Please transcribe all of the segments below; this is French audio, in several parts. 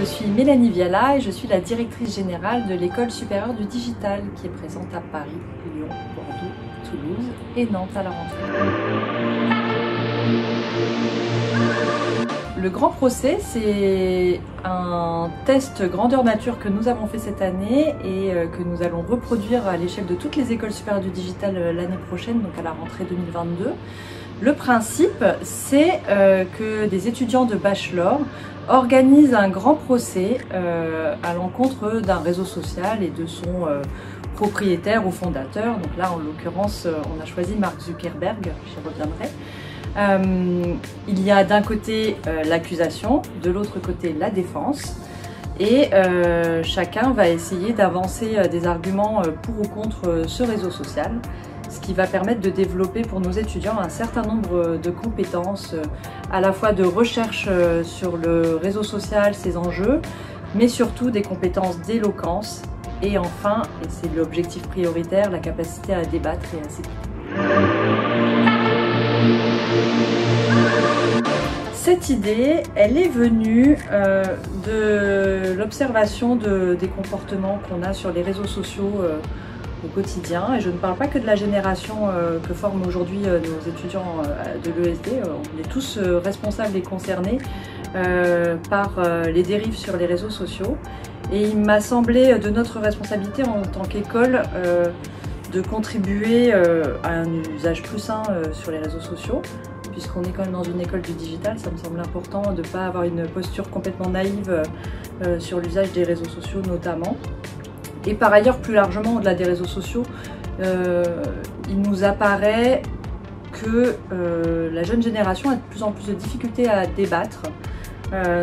Je suis Mélanie Viala et je suis la directrice générale de l'École supérieure du digital qui est présente à Paris, Lyon, Bordeaux, Toulouse et Nantes à la rentrée. Le Grand Procès, c'est un test grandeur nature que nous avons fait cette année et que nous allons reproduire à l'échelle de toutes les écoles supérieures du digital l'année prochaine, donc à la rentrée 2022. Le principe, c'est que des étudiants de bachelor organisent un grand procès à l'encontre d'un réseau social et de son propriétaire ou fondateur. Donc là, en l'occurrence, on a choisi Mark Zuckerberg, j'y reviendrai. Il y a d'un côté l'accusation, de l'autre côté la défense, et chacun va essayer d'avancer des arguments pour ou contre ce réseau social, ce qui va permettre de développer pour nos étudiants un certain nombre de compétences, à la fois de recherche sur le réseau social, ses enjeux, mais surtout des compétences d'éloquence, et enfin, et c'est l'objectif prioritaire, la capacité à débattre et à s'écouter. Cette idée, elle est venue de l'observation des comportements qu'on a sur les réseaux sociaux au quotidien. Et je ne parle pas que de la génération que forment aujourd'hui nos étudiants de l'ESD. On est tous responsables et concernés par les dérives sur les réseaux sociaux. Et il m'a semblé de notre responsabilité en tant qu'école de contribuer à un usage plus sain sur les réseaux sociaux, puisqu'on est quand même dans une école du digital. Ça me semble important de ne pas avoir une posture complètement naïve sur l'usage des réseaux sociaux notamment. Et par ailleurs, plus largement, au-delà des réseaux sociaux, il nous apparaît que la jeune génération a de plus en plus de difficultés à débattre.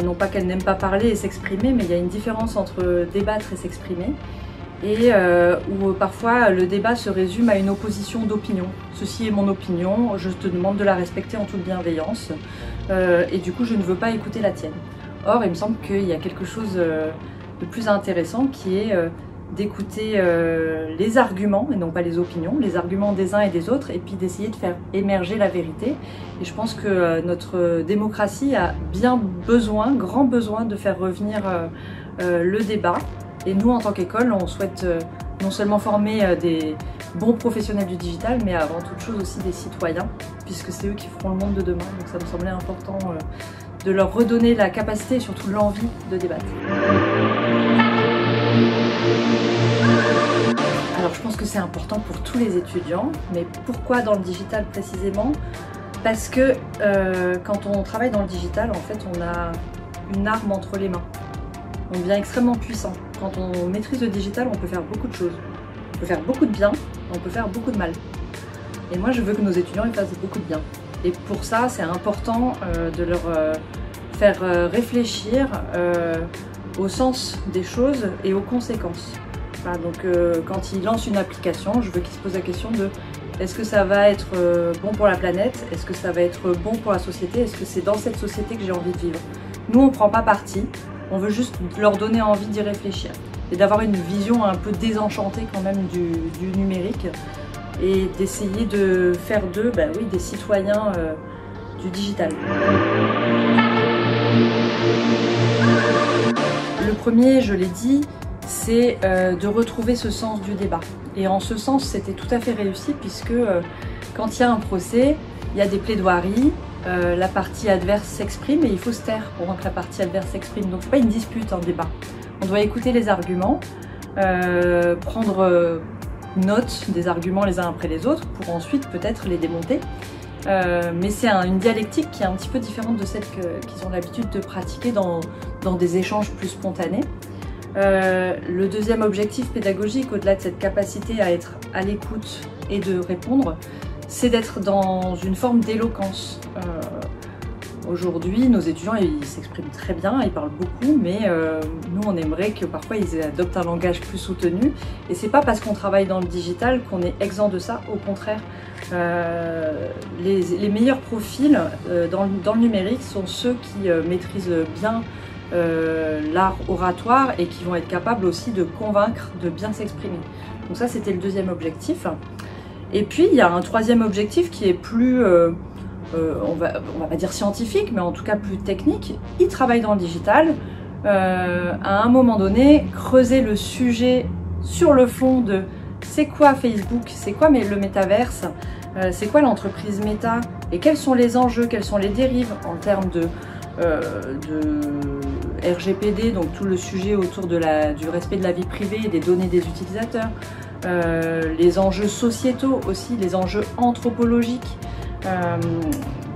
Non pas qu'elle n'aime pas parler et s'exprimer, mais il y a une différence entre débattre et s'exprimer. Et où parfois le débat se résume à une opposition d'opinion. Ceci est mon opinion, je te demande de la respecter en toute bienveillance, et du coup je ne veux pas écouter la tienne. Or il me semble qu'il y a quelque chose de plus intéressant qui est d'écouter les arguments, et non pas les opinions, les arguments des uns et des autres, et puis d'essayer de faire émerger la vérité. Et je pense que notre démocratie a bien besoin, grand besoin de faire revenir le débat. Et nous, en tant qu'école, on souhaite non seulement former des bons professionnels du digital, mais avant toute chose aussi des citoyens, puisque c'est eux qui feront le monde de demain. Donc ça me semblait important de leur redonner la capacité et surtout l'envie de débattre. Alors je pense que c'est important pour tous les étudiants, mais pourquoi dans le digital précisément? Parce que quand on travaille dans le digital, en fait, on a une arme entre les mains. On devient extrêmement puissant. Quand on maîtrise le digital, on peut faire beaucoup de choses. On peut faire beaucoup de bien, on peut faire beaucoup de mal. Et moi, je veux que nos étudiants ils fassent beaucoup de bien. Et pour ça, c'est important de leur faire réfléchir au sens des choses et aux conséquences. Voilà, donc quand ils lancent une application, je veux qu'ils se posent la question de est-ce que ça va être bon pour la planète? Est-ce que ça va être bon pour la société? Est-ce que c'est dans cette société que j'ai envie de vivre? Nous, on ne prend pas parti. On veut juste leur donner envie d'y réfléchir et d'avoir une vision un peu désenchantée quand même du numérique et d'essayer de faire d'eux des citoyens du digital. Le premier, je l'ai dit, c'est de retrouver ce sens du débat. Et en ce sens, c'était tout à fait réussi puisque quand il y a un procès, il y a des plaidoiries. La partie adverse s'exprime et il faut se taire pour que la partie adverse s'exprime. Donc c'est pas une dispute, un débat. On doit écouter les arguments, prendre note des arguments les uns après les autres pour ensuite peut-être les démonter. Mais c'est une dialectique qui est un petit peu différente de celle qu'ils ont l'habitude de pratiquer dans des échanges plus spontanés. Le deuxième objectif pédagogique, au-delà de cette capacité à être à l'écoute et de répondre, c'est d'être dans une forme d'éloquence. Aujourd'hui, nos étudiants, ils s'expriment très bien, ils parlent beaucoup, mais nous, on aimerait que parfois ils adoptent un langage plus soutenu. Et c'est pas parce qu'on travaille dans le digital qu'on est exempt de ça, au contraire. Les meilleurs profils dans le numérique sont ceux qui maîtrisent bien l'art oratoire et qui vont être capables aussi de convaincre, de bien s'exprimer. Donc ça, c'était le deuxième objectif. Et puis, il y a un troisième objectif qui est plus, on va pas dire scientifique, mais en tout cas plus technique. Ils travaillent dans le digital, à un moment donné, creuser le sujet sur le fond de c'est quoi Facebook, c'est quoi le métaverse, c'est quoi l'entreprise Meta et quels sont les enjeux, quelles sont les dérives en termes de RGPD, donc tout le sujet autour du respect de la vie privée et des données des utilisateurs, les enjeux sociétaux aussi, les enjeux anthropologiques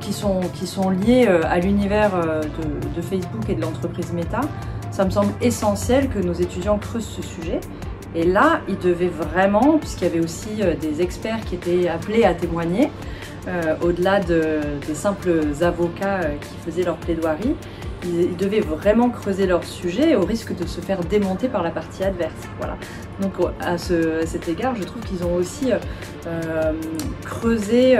qui sont liés à l'univers de Facebook et de l'entreprise Meta. Ça me semble essentiel que nos étudiants creusent ce sujet. Et là, ils devaient vraiment, puisqu'il y avait aussi des experts qui étaient appelés à témoigner, au-delà des simples avocats qui faisaient leur plaidoirie, ils devaient vraiment creuser leur sujet au risque de se faire démonter par la partie adverse. Voilà. Donc à cet égard, je trouve qu'ils ont aussi creusé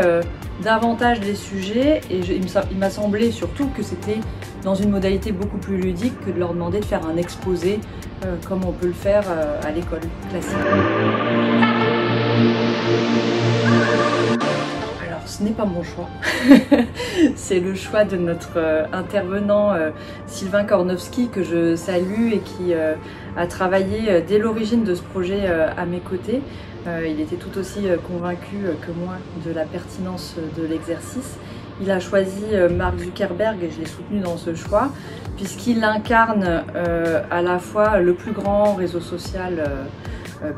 davantage les sujets et il m'a semblé surtout que c'était dans une modalité beaucoup plus ludique que de leur demander de faire un exposé comme on peut le faire à l'école classique. Alors ce n'est pas mon choix, c'est le choix de notre intervenant Sylvain Kornowski que je salue et qui a travaillé dès l'origine de ce projet à mes côtés. Il était tout aussi convaincu que moi de la pertinence de l'exercice. Il a choisi Mark Zuckerberg et je l'ai soutenu dans ce choix puisqu'il incarne à la fois le plus grand réseau social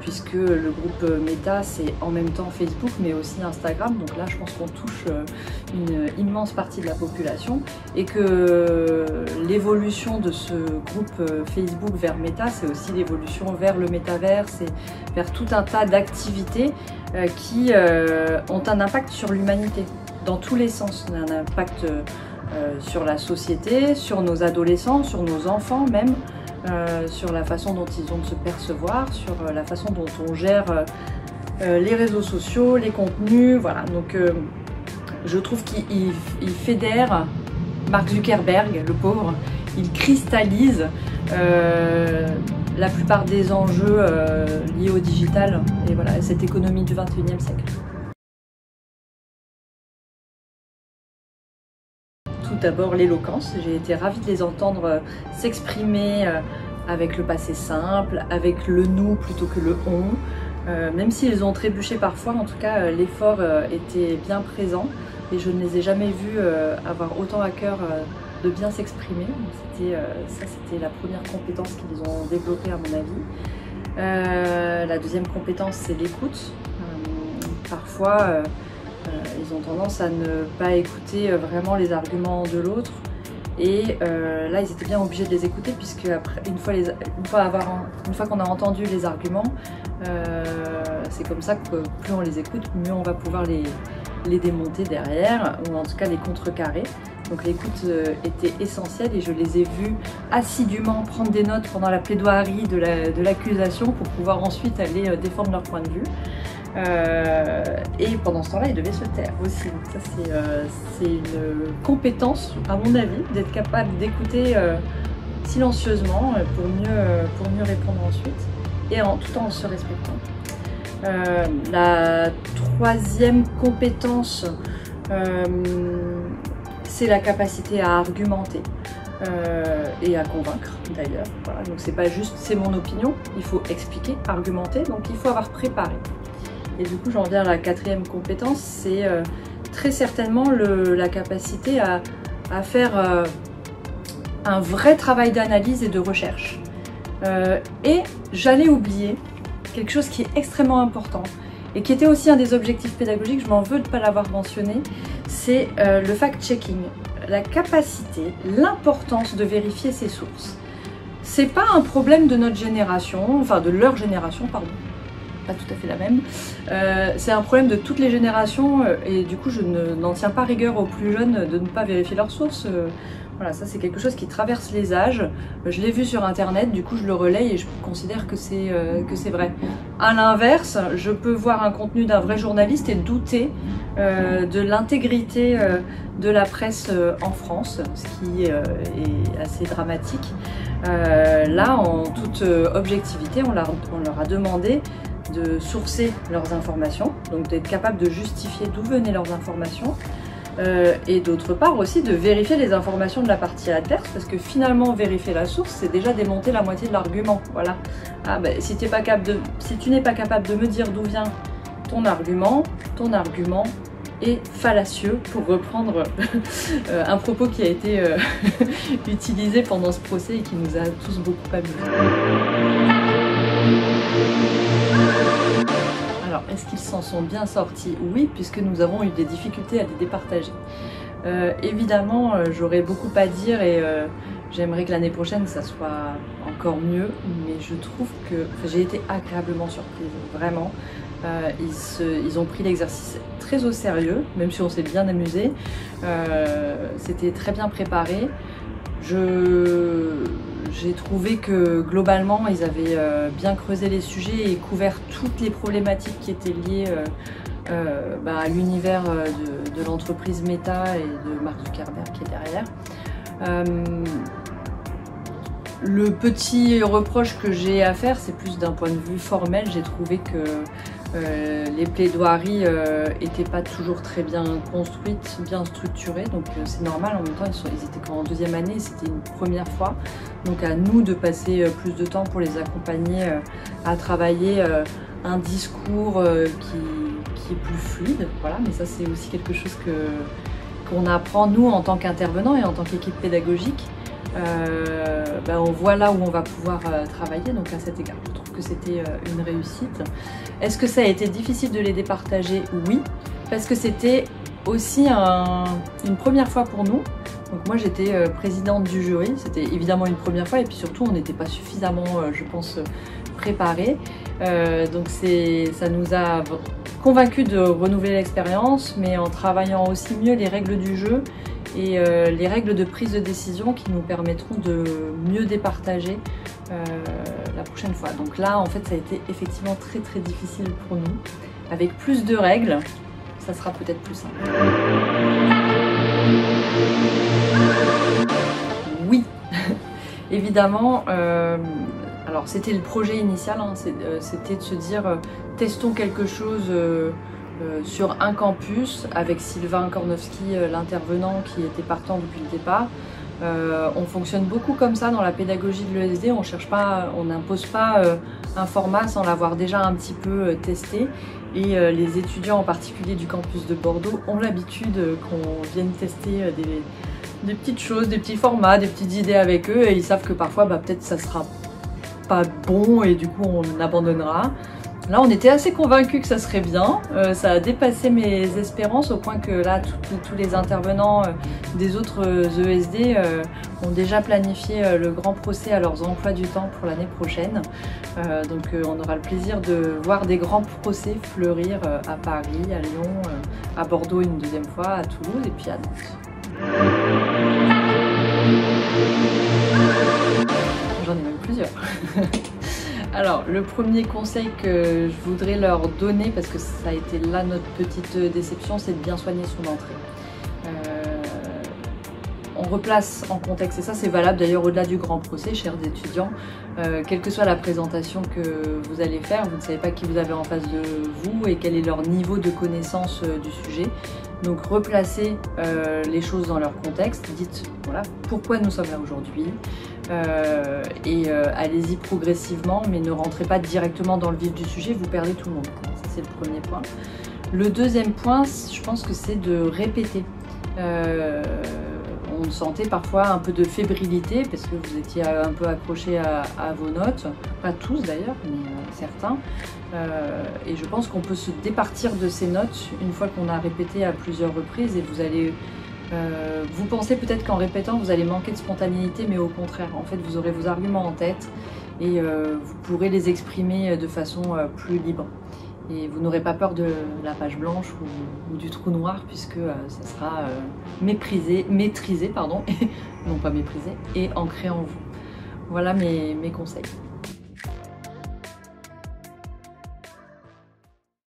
puisque le groupe Meta c'est en même temps Facebook mais aussi Instagram, donc là je pense qu'on touche une immense partie de la population et que l'évolution de ce groupe Facebook vers Meta c'est aussi l'évolution vers le métaverse et vers tout un tas d'activités qui ont un impact sur l'humanité dans tous les sens, on a un impact sur la société, sur nos adolescents, sur nos enfants même, sur la façon dont ils ont de se percevoir, sur la façon dont on gère les réseaux sociaux, les contenus, voilà. Donc je trouve qu'il fédère Mark Zuckerberg, le pauvre, il cristallise la plupart des enjeux liés au digital et voilà, cette économie du XXIe siècle. Tout d'abord l'éloquence, j'ai été ravie de les entendre s'exprimer avec le passé simple, avec le nous plutôt que le on. Même s'ils ont trébuché parfois, en tout cas l'effort était bien présent et je ne les ai jamais vus avoir autant à cœur de bien s'exprimer. Ça c'était la première compétence qu'ils ont développée à mon avis. La deuxième compétence c'est l'écoute. Parfois ils ont tendance à ne pas écouter vraiment les arguments de l'autre et là ils étaient bien obligés de les écouter puisque après, une fois qu'on a entendu les arguments, c'est comme ça que plus on les écoute, mieux on va pouvoir les démonter derrière ou en tout cas les contrecarrer. Donc l'écoute était essentielle et je les ai vus assidûment prendre des notes pendant la plaidoirie de l'accusation pour pouvoir ensuite aller défendre leur point de vue. Et pendant ce temps-là, ils devaient se taire aussi. Donc ça, c'est une compétence, à mon avis, d'être capable d'écouter silencieusement pour mieux répondre ensuite, et tout en se respectant. La troisième compétence, c'est la capacité à argumenter. Et à convaincre d'ailleurs. Voilà. Donc c'est pas juste c'est mon opinion, il faut expliquer, argumenter, donc il faut avoir préparé. Et du coup j'en viens à la quatrième compétence, c'est très certainement la capacité à faire un vrai travail d'analyse et de recherche. Et j'allais oublier quelque chose qui est extrêmement important et qui était aussi un des objectifs pédagogiques, je m'en veux de ne pas l'avoir mentionné, c'est le fact-checking. La capacité, l'importance de vérifier ses sources. C'est pas un problème de notre génération, enfin de leur génération, pardon, pas tout à fait la même. C'est un problème de toutes les générations et du coup je n'en tiens pas rigueur aux plus jeunes de ne pas vérifier leurs sources. Voilà, ça c'est quelque chose qui traverse les âges. Je l'ai vu sur internet, du coup je le relaye et je considère que c'est vrai. À l'inverse, je peux voir un contenu d'un vrai journaliste et douter de l'intégrité de la presse en France, ce qui est assez dramatique. Là, en toute objectivité, on leur a demandé de sourcer leurs informations, donc d'être capable de justifier d'où venaient leurs informations. Et d'autre part aussi de vérifier les informations de la partie adverse, parce que finalement vérifier la source, c'est déjà démonter la moitié de l'argument. Voilà. Ah, ben, si tu n'es pas capable de me dire d'où vient ton argument est fallacieux, pour reprendre un propos qui a été utilisé pendant ce procès et qui nous a tous beaucoup amusés. Alors, est-ce qu'ils s'en sont bien sortis? Oui, puisque nous avons eu des difficultés à les départager. Évidemment, j'aurais beaucoup à dire et j'aimerais que l'année prochaine ça soit encore mieux, mais je trouve que j'ai été agréablement surprise, vraiment. Ils ont pris l'exercice très au sérieux, même si on s'est bien amusé. C'était très bien préparé. J'ai trouvé que globalement ils avaient bien creusé les sujets et couvert toutes les problématiques qui étaient liées à l'univers de l'entreprise Meta et de Mark Zuckerberg qui est derrière. Le petit reproche que j'ai à faire, c'est plus d'un point de vue formel. J'ai trouvé que les plaidoiries n'étaient pas toujours très bien construites, bien structurées, donc c'est normal. En même temps, ils étaient qu'en deuxième année, c'était une première fois, donc à nous de passer plus de temps pour les accompagner à travailler un discours qui est plus fluide. Voilà, mais ça c'est aussi quelque chose qu'on apprend nous en tant qu'intervenants et en tant qu'équipe pédagogique. On voit là où on va pouvoir travailler, donc à cet égard je trouve que c'était une réussite. Est-ce que ça a été difficile de les départager? Oui, parce que c'était aussi une première fois pour nous. Donc moi j'étais présidente du jury, c'était évidemment une première fois et puis surtout on n'était pas suffisamment je pense préparés, donc ça nous a convaincus de renouveler l'expérience, mais en travaillant aussi mieux les règles du jeu et les règles de prise de décision qui nous permettront de mieux départager la prochaine fois. Donc là, en fait, ça a été effectivement très très difficile pour nous. Avec plus de règles, ça sera peut-être plus simple. Oui, évidemment. Alors c'était le projet initial, hein, c'était de se dire testons quelque chose sur un campus avec Sylvain Kornowski, l'intervenant qui était partant depuis le départ. On fonctionne beaucoup comme ça dans la pédagogie de l'ESD, on n'impose pas un format sans l'avoir déjà un petit peu testé. Et les étudiants en particulier du campus de Bordeaux ont l'habitude qu'on vienne tester des petites choses, des petits formats, des petites idées avec eux, et ils savent que parfois peut-être ça sera pas bon et du coup on abandonnera. Là on était assez convaincus que ça serait bien, ça a dépassé mes espérances au point que là tous les intervenants des autres ESD ont déjà planifié le grand procès à leurs emplois du temps pour l'année prochaine. Donc on aura le plaisir de voir des grands procès fleurir à Paris, à Lyon, à Bordeaux une deuxième fois, à Toulouse et puis à Nantes. J'en ai même plusieurs. Alors, le premier conseil que je voudrais leur donner, parce que ça a été là notre petite déception, c'est de bien soigner son entrée. On replace en contexte, et ça c'est valable d'ailleurs au-delà du grand procès, chers étudiants, quelle que soit la présentation que vous allez faire, vous ne savez pas qui vous avez en face de vous et quel est leur niveau de connaissance du sujet. Donc replacez les choses dans leur contexte, dites voilà pourquoi nous sommes là aujourd'hui, et allez-y progressivement, mais ne rentrez pas directement dans le vif du sujet, vous perdez tout le monde. Ça c'est le premier point. Le deuxième point, je pense que c'est de répéter. On sentait parfois un peu de fébrilité parce que vous étiez un peu accrochés à vos notes, pas tous d'ailleurs, mais certains. Et je pense qu'on peut se départir de ces notes une fois qu'on a répété à plusieurs reprises, et vous allez... vous pensez peut-être qu'en répétant vous allez manquer de spontanéité, mais au contraire, en fait vous aurez vos arguments en tête et vous pourrez les exprimer de façon plus libre. Et vous n'aurez pas peur de la page blanche ou du trou noir, puisque ça sera maîtrisé, pardon, non pas méprisé, et ancré en vous. Voilà mes conseils.